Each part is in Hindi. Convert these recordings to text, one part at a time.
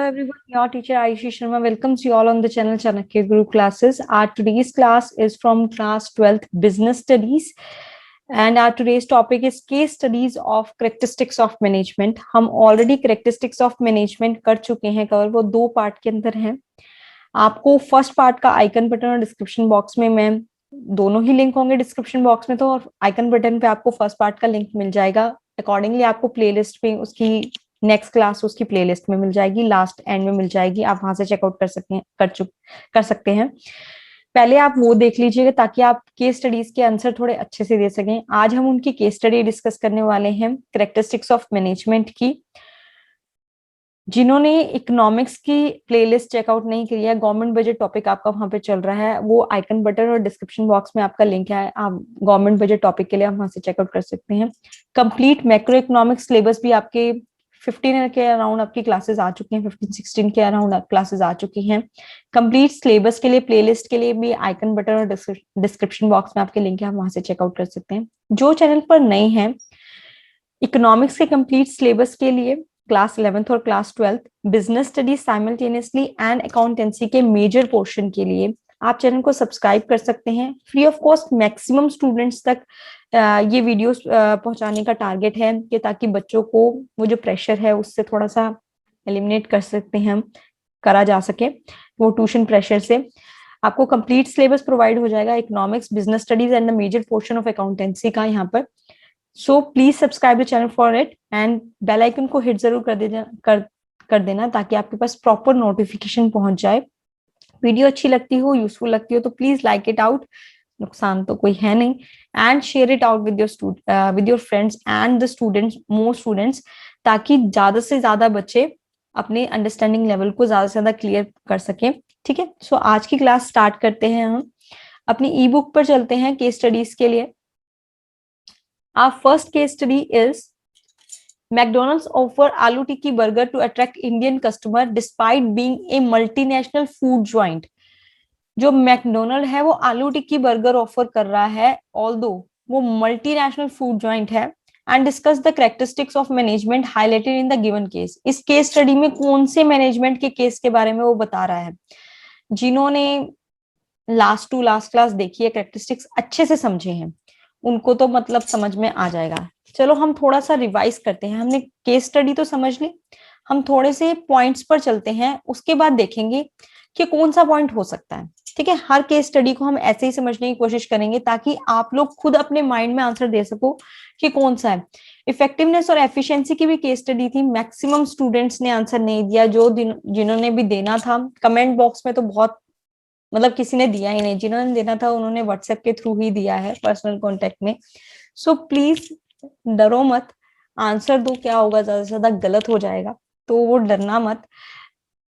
everyone, your teacher Aishi Sharma welcomes you all on the channel Chanakya Guru classes. Our today's class is from class 12th Business Studies and our today's topic is case studies of characteristics of management. हम already characteristics of management कर चुके हैं कवर, वो दो पार्ट के अंदर हैं. आपको फर्स्ट पार्ट का आइकन बटन और डिस्क्रिप्शन बॉक्स में मैं दोनों ही लिंक होंगे डिस्क्रिप्शन बॉक्स में, तो और आइकन बटन पे आपको फर्स्ट पार्ट का लिंक मिल जाएगा. अकॉर्डिंगली आपको प्लेलिस्ट पे उसकी नेक्स्ट क्लास उसकी प्लेलिस्ट में मिल जाएगी, लास्ट एंड में मिल जाएगी, आप वहां से चेकआउट कर सकते हैं. पहले आप वो देख लीजिएगा ताकि आप केस स्टडीज के आंसर थोड़े अच्छे से दे सकें. आज हम उनकी केस स्टडी डिस्कस करने वाले हैं कैरेक्टरिस्टिक्स ऑफ मैनेजमेंट की. जिन्होंने इकोनॉमिक्स की प्लेलिस्ट चेकआउट नहीं की है, गवर्नमेंट बजट टॉपिक आपका वहां पे चल रहा है, वो आइकन बटन और डिस्क्रिप्शन बॉक्स में आपका लिंक है. आप गवर्नमेंट बजट टॉपिक के लिए आप वहां से चेकआउट कर सकते हैं. कंप्लीट मैक्रो इकोनॉमिक्स सिलेबस भी आपके 15 के अराउंड आपकी क्लासेस आ चुकी हैं, 15-16 के अराउंड क्लासेस आ चुकी हैं. कंप्लीट सिलेबस के लिए प्लेलिस्ट के लिए भी आइकन बटन और डिस्क्रिप्शन बॉक्स में आपके लिंक है, आप वहां से चेकआउट कर सकते हैं. जो चैनल पर नए हैं, इकोनॉमिक्स के कंप्लीट सिलेबस के लिए क्लास 11th और class 12th business studies simultaneously and accountancy के मेजर पोर्शन के लिए आप चैनल को सब्सक्राइब कर सकते हैं. Free of cost maximum students तक ये वीडियोस पहुंचाने का टारगेट है कि ताकि बच्चों को वो जो प्रेशर है उससे थोड़ा सा एलिमिनेट कर सकते हैं, करा जा सके वो ट्यूशन प्रेशर से. आपको कंप्लीट सिलेबस प्रोवाइड हो जाएगा economics, business studies and the major portion of accountancy का यहाँ पर. So please subscribe the channel for it and bell icon को हिट जरूर कर देना ताकि आपके पास प्रॉपर नोटिफिकेशन पहुंच जाए. वीडियो अच्छी लगती हो, यूजफुल लगती हो तो प्लीज लाइक इट आउट, नुकसान तो कोई है नहीं. And share it out with your friends and the students, more students, ताकि ज्यादा से ज्यादा बच्चे अपने अंडरस्टैंडिंग लेवल को ज्यादा से ज्यादा क्लियर कर सकें. ठीक है, सो आज की क्लास स्टार्ट करते हैं. हम अपनी ई बुक पर चलते हैं केस स्टडीज के लिए. Our first case study is McDonald's offer aloo tikki burger to attract Indian customer despite being a multinational food giant. जो मैकडोनल्ड है वो आलू टिक्की बर्गर ऑफर कर रहा है ऑल्दो वो मल्टीनेशनल फूड जॉइंट है. And discuss the characteristics of management highlighted in the given case. इस केस स्टडी में कौन से मैनेजमेंट के केस के बारे में वो बता रहा है. जिन्होंने लास्ट क्लास देखी है, कैरेक्टरिस्टिक्स अच्छे से समझे हैं, उनको तो मतलब समझ में आ जाएगा. चलो हम थोड़ा सा रिवाइज करते हैं. हमने केस स्टडी तो समझ ली, हम थोड़े से पॉइंट्स पर चलते हैं, उसके बाद देखेंगे कि कौन सा पॉइंट हो सकता है. ठीक है, हर केस स्टडी को हम ऐसे ही समझने की कोशिश करेंगे ताकि आप लोग खुद अपने माइंड में आंसर दे सको कि कौन सा है. इफेक्टिवनेस और एफिशिएंसी की भी केस स्टडी थी. मैक्सिमम स्टूडेंट्स ने आंसर नहीं दिया. जो जिन्होंने भी देना था कमेंट बॉक्स में तो बहुत मतलब किसी ने दिया ही नहीं. जिन्होंने देना था उन्होंने व्हाट्सएप के थ्रू ही दिया है, पर्सनल कांटेक्ट में. सो प्लीज डरो मत, आंसर दो. क्या होगा, ज्यादा से ज्यादा गलत हो जाएगा तो वो डरना मत.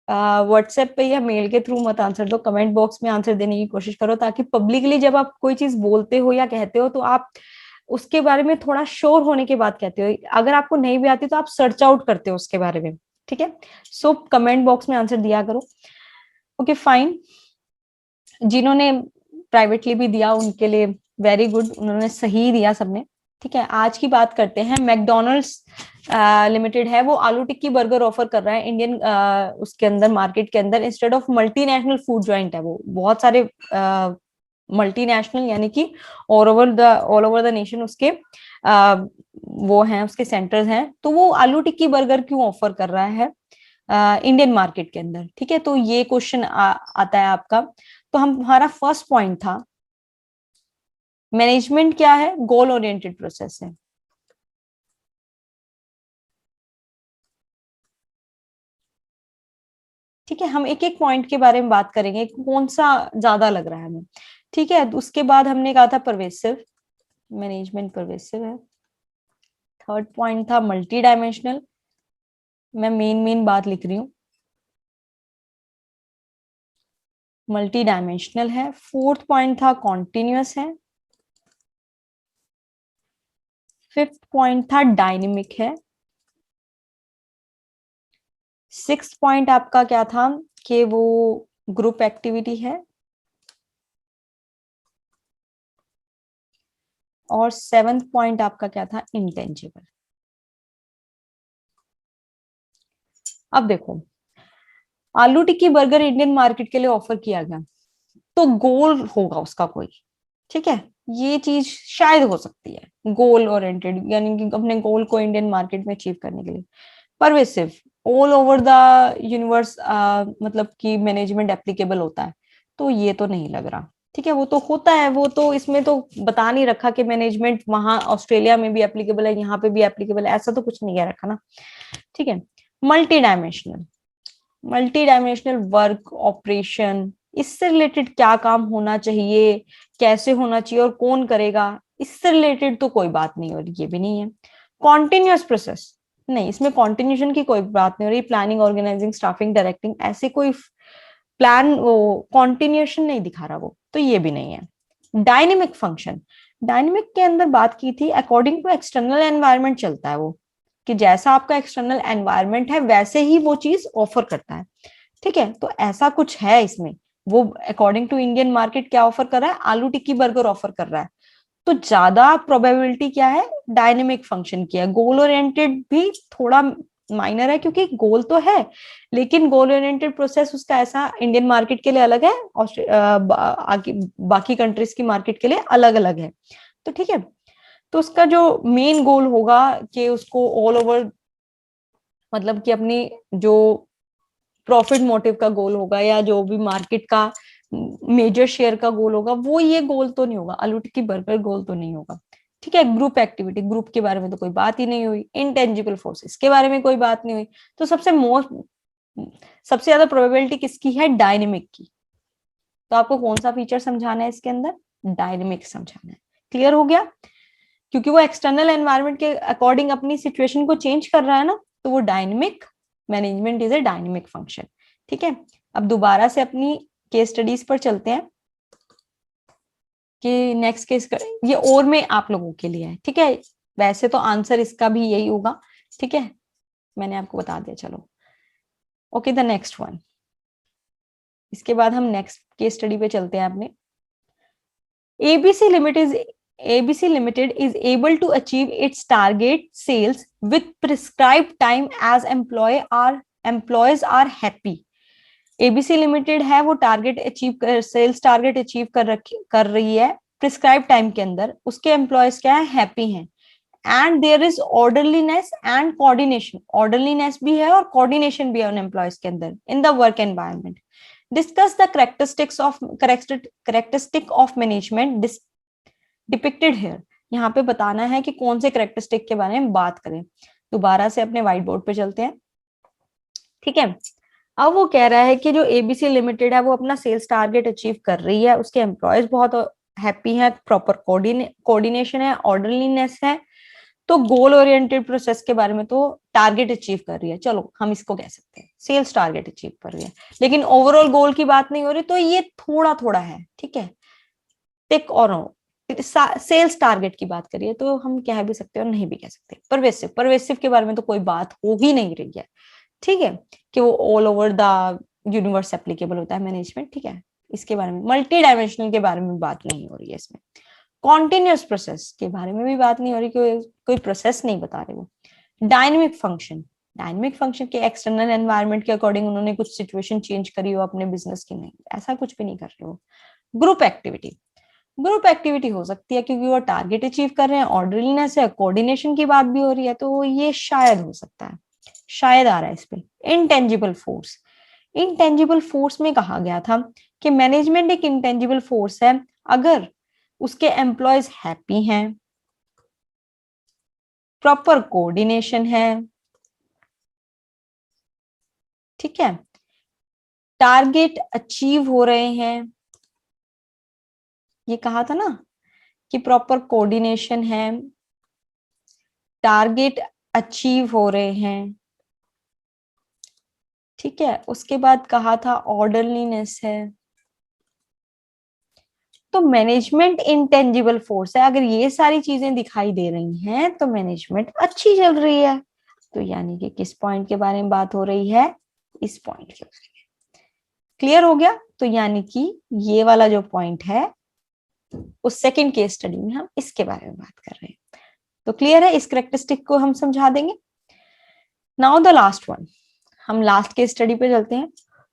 व्हाट्सएप पे या मेल के थ्रू मत आंसर दो, कमेंट बॉक्स में आंसर देने की कोशिश करो ताकि पब्लिकली जब आप कोई चीज बोलते हो या कहते हो तो आप उसके बारे में थोड़ा श्योर होने के बाद कहते हो. अगर आपको नहीं भी आती तो आप सर्च आउट करते हो उसके बारे में. ठीक है, सो कमेंट बॉक्स में आंसर दिया करो. Okay fine. जिन्होंने प्राइवेटली भी दिया उनके लिए वेरी गुड, उन्होंने सही दिया सबने. ठीक है, आज की बात करते हैं. मैकडोनल्ड्स लिमिटेड है, वो आलू टिक्की बर्गर ऑफर कर रहा है इंडियन उसके अंदर मार्केट के अंदर instead of multinational food joint है. वो बहुत सारे मल्टीनेशनल यानी कि ऑल ओवर द नेशन उसके वो हैं, उसके सेंटर्स हैं. तो वो आलू टिक्की बर्गर क्यों ऑफर कर रहा है इंडियन मार्केट के अंदर. ठीक है, तो ये क्वेश्चन आता है आपका. तो हमारा फर्स्ट पॉइंट था मैनेजमेंट क्या है, गोल ओरिएंटेड प्रोसेस है. ठीक है, हम एक एक पॉइंट के बारे में बात करेंगे कौन सा ज्यादा लग रहा है हमें. ठीक है, उसके बाद हमने कहा था परवेसिव, मैनेजमेंट परवेसिव है. थर्ड पॉइंट था मल्टी डायमेंशनल, मैं मेन बात लिख रही हूँ, मल्टी डायमेंशनल है. फोर्थ पॉइंट था कॉन्टिन्यूअस है. फिफ्थ पॉइंट था डायनेमिक है. सिक्स्थ पॉइंट आपका क्या था कि वो ग्रुप एक्टिविटी है. और सेवेंथ पॉइंट आपका क्या था, इंटेंजिबल. अब देखो, आलू टिक्की बर्गर इंडियन मार्केट के लिए ऑफर किया गया, तो गोल होगा उसका कोई, ठीक है, ये चीज शायद हो सकती है, गोल ओरिएंटेड, यानी कि अपने गोल को इंडियन मार्केट में अचीव करने के लिए। Pervasive, all over the universe, मतलब कि मैनेजमेंट एप्लीकेबल होता है, तो ये तो नहीं लग रहा। ठीक है, वो तो होता है, वो तो इसमें तो बता नहीं रखा कि मैनेजमेंट वहां ऑस्ट्रेलिया में भी एप्लीकेबल है, यहाँ पे भी एप्लीकेबल है, ऐसा तो कुछ नहीं कह रखा ना। ठीक है, multi dimensional, multi dimensional work operation, इससे रिलेटेड क्या काम होना चाहिए, कैसे होना चाहिए और कौन करेगा, इससे रिलेटेड तो कोई बात नहीं हो रही, ये भी नहीं है। कॉन्टिन्यूअस प्रोसेस, नहीं, इसमें कॉन्टिन्यूशन की कोई बात नहीं हो रही, प्लानिंग, ऑर्गेनाइजिंग, स्टाफिंग, डायरेक्टिंग, ऐसे कोई प्लान, वो कॉन्टिन्यूशन नहीं दिखा रहा वो, तो ये भी नहीं है। डायनेमिक फंक्शन, डायनेमिक के अंदर बात की थी, अकॉर्डिंग टू एक्सटर्नल एनवायरनमेंट चलता है वो, कि जैसा आपका एक्सटर्नल एनवायरनमेंट है वैसे ही वो चीज ऑफर करता है। ठीक है, तो ऐसा कुछ है इसमें, वो अकॉर्डिंग टू इंडियन मार्केट क्या ऑफर कर रहा है, आलू टिक्की बर्गर ऑफर कर रहा है, तो ज्यादा प्रोबेबिलिटी क्या है, डायनेमिक फंक्शन की है। गोल ओरिएंटेड भी थोड़ा माइनर है, क्योंकि गोल तो है, लेकिन गोल ओरिएंटेड प्रोसेस उसका ऐसा इंडियन मार्केट के लिए अलग है, बाकी कंट्रीज की मार्केट के लिए अलग अलग है। तो ठीक है, तो उसका जो मेन गोल होगा कि उसको ऑल ओवर, मतलब कि अपनी जो प्रॉफिट मोटिव का गोल होगा, या जो भी मार्केट का मेजर शेयर का गोल होगा, वो ये गोल तो नहीं होगा, आलू टिक्की बर्गर गोल तो नहीं होगा। ठीक है, ग्रुप एक्टिविटी, ग्रुप के बारे में तो कोई बात ही नहीं हुई, इनटेंजिबल फोर्सेस के बारे में कोई बात नहीं हुई, तो सबसे ज्यादा प्रोबेबिलिटी किसकी है, डायनेमिक की। तो आपको कौन सा फीचर समझाना है इसके अंदर, डायनेमिक समझाना है। क्लियर हो गया, क्योंकि वो एक्सटर्नल एनवायरनमेंट के अकॉर्डिंग अपनी सिचुएशन को चेंज कर रहा है ना, तो वो dynamic, management is a dynamic function. ठीक है, अब दोबारा से अपनी केस स्टडीज पर चलते हैं कि नेक्स्ट केस ये और में आप लोगों के लिए है। ठीक है, वैसे तो आंसर इसका भी यही होगा। ठीक है, मैंने आपको बता दिया, चलो ओके, द नेक्स्ट वन। इसके बाद हम नेक्स्ट केस स्टडी पे चलते हैं अपने। ABC Limited is able to achieve its target sales with prescribed time as employees are happy. ABC limited है, वो टारगेट अचीव कर, सेल्स टारगेट अचीव कर रही है प्रिस्क्राइब टाइम के अंदर, उसके एम्प्लॉयज क्या है, हैप्पी हैं, and there is orderliness and coordination, orderliness भी है और कोऑर्डिनेशन भी है उन एम्प्लॉयज के अंदर in the work environment. Discuss the characteristic of management depicted here, यहाँ पे बताना है कि कौन से करेक्टरिस्टिक के बारे में बात करें। दोबारा से अपने व्हाइट बोर्ड पे चलते हैं। ठीक है, अब वो कह रहा है कि जो एबीसी लिमिटेड है वो अपना सेल्स टारगेट अचीव कर रही है, उसके एम्प्लॉयज बहुत हैप्पी है, प्रॉपर कोऑर्डिनेशन है, ऑर्डरलीनेस है, तो गोल ओरिएंटेड प्रोसेस के बारे में तो टारगेट अचीव कर रही है, चलो हम इसको कह सकते हैं सेल्स टारगेट अचीव कर रही है, लेकिन ओवरऑल गोल की बात नहीं हो रही, तो ये थोड़ा थोड़ा है। ठीक है, टिक और सेल्स टारगेट की बात करिए तो हम कह भी सकते हैं और नहीं भी कह सकते। परवेसिव के बारे में तो कोई बात हो ही नहीं रही है। ठीक है, कि वो all over the universe applicable होता है मैनेजमेंट। ठीक है, इसके बारे में, मल्टी डायमेंशनल के बारे में बात नहीं हो रही है इसमें, कॉन्टिन्यूअस प्रोसेस के बारे में भी बात नहीं हो रही, कोई प्रोसेस नहीं बता रहे वो। डायनेमिक फंक्शन, डायनेमिक फंक्शन के एक्सटर्नल एनवायरनमेंट के अकॉर्डिंग उन्होंने कुछ सिचुएशन चेंज करी हो अपने बिजनेस की, नहीं, ऐसा कुछ भी नहीं कर रहे हो। ग्रुप एक्टिविटी, ग्रुप एक्टिविटी हो सकती है क्योंकि वो टारगेट अचीव कर रहे हैं, ऑर्डरलीनेस है, कोऑर्डिनेशन की बात भी हो रही है, तो ये शायद हो सकता है, शायद आ रहा है इस पे। इंटेंजिबल फोर्स, इंटेंजिबल फोर्स में कहा गया था कि मैनेजमेंट एक इंटेंजिबल फोर्स है अगर उसके एम्प्लॉयज हैप्पी हैं, प्रॉपर कोऑर्डिनेशन है, ठीक है, टारगेट अचीव हो रहे हैं, ये कहा था ना कि प्रॉपर कोऑर्डिनेशन है, टारगेट अचीव हो रहे हैं। ठीक है, उसके बाद कहा था ऑर्डरलीनेस है, तो मैनेजमेंट इंटेंजिबल फोर्स है, अगर ये सारी चीजें दिखाई दे रही हैं तो मैनेजमेंट अच्छी चल रही है। तो यानी कि किस पॉइंट के बारे में बात हो रही है, इस पॉइंट के बारे में। क्लियर हो गया, तो यानी कि ये वाला जो पॉइंट है उस सेकंड केस स्टडी में हम इसके बारे में बात कर रहे हैं। तो क्लियर है, इस करेक्टरिस्टिक को हम समझा देंगे। नाउ द लास्ट वन, हम लास्ट केस स्टडी पे चलते हैं।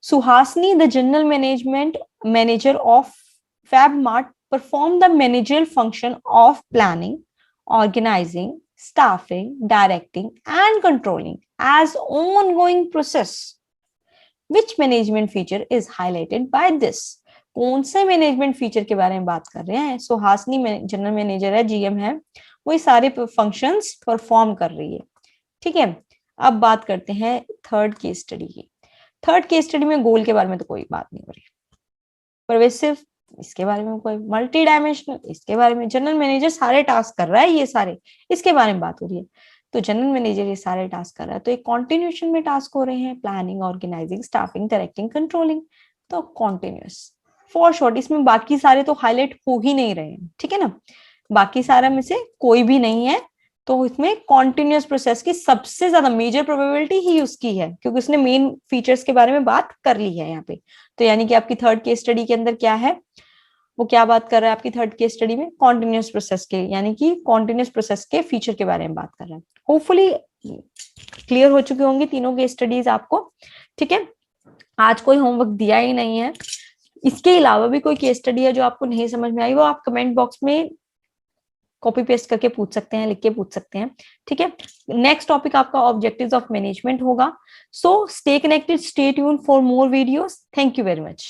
Suhasini, the general management manager of FabMart, performed the managerial function of planning, organizing, staffing, directing, and controlling as ongoing process. Which management feature is highlighted by this? कौन से मैनेजमेंट फीचर के बारे में बात कर रहे हैं? सुहासिनी जनरल मैनेजर है, जीएम है, वो सारे फंक्शंस परफॉर्म कर रही है। ठीक है, अब बात करते हैं थर्ड केस स्टडी की। थर्ड केस स्टडी में गोल के बारे में तो कोई बात नहीं हो रही, परवेसिव इसके बारे में कोई, मल्टी डायमेंशनल इसके बारे में, जनरल मैनेजर सारे टास्क कर रहा है, ये सारे इसके बारे में बात हो रही है। तो जनरल मैनेजर ये सारे टास्क कर रहा है, तो एक कॉन्टिन्यूशन में टास्क हो रहे हैं, planning, organising, staffing, directing, controlling, तो कॉन्टिन्यूस फॉर शॉर्ट। इसमें बाकी सारे तो हाईलाइट हो ही नहीं रहे हैं, ठीक है ना, बाकी सारा में से कोई भी नहीं है, तो इसमें कॉन्टिन्यूस प्रोसेस की सबसे ज्यादा मेजर प्रोबेबिलिटी ही उसकी है, क्योंकि उसने मेन फीचर्स के बारे में बात कर ली है यहाँ पे। तो यानी कि आपकी थर्ड केस स्टडी के अंदर क्या है, वो क्या बात कर रहा है आपकी थर्ड केस स्टडी में? कॉन्टिन्यूस प्रोसेस के, यानी कि कॉन्टिन्यूस प्रोसेस के फीचर के बारे में बात कर रहा है। होपफुली क्लियर हो चुकी होंगी तीनों केस स्टडीज आपको। ठीक है, आज कोई होमवर्क दिया ही नहीं है। इसके अलावा भी कोई केस स्टडी है जो आपको नहीं समझ में आई, वो आप कमेंट बॉक्स में कॉपी पेस्ट करके पूछ सकते हैं, लिख के पूछ सकते हैं। ठीक है, नेक्स्ट टॉपिक आपका ऑब्जेक्टिव्स ऑफ मैनेजमेंट होगा। So stay connected, stay tuned for more videos. Thank you very much.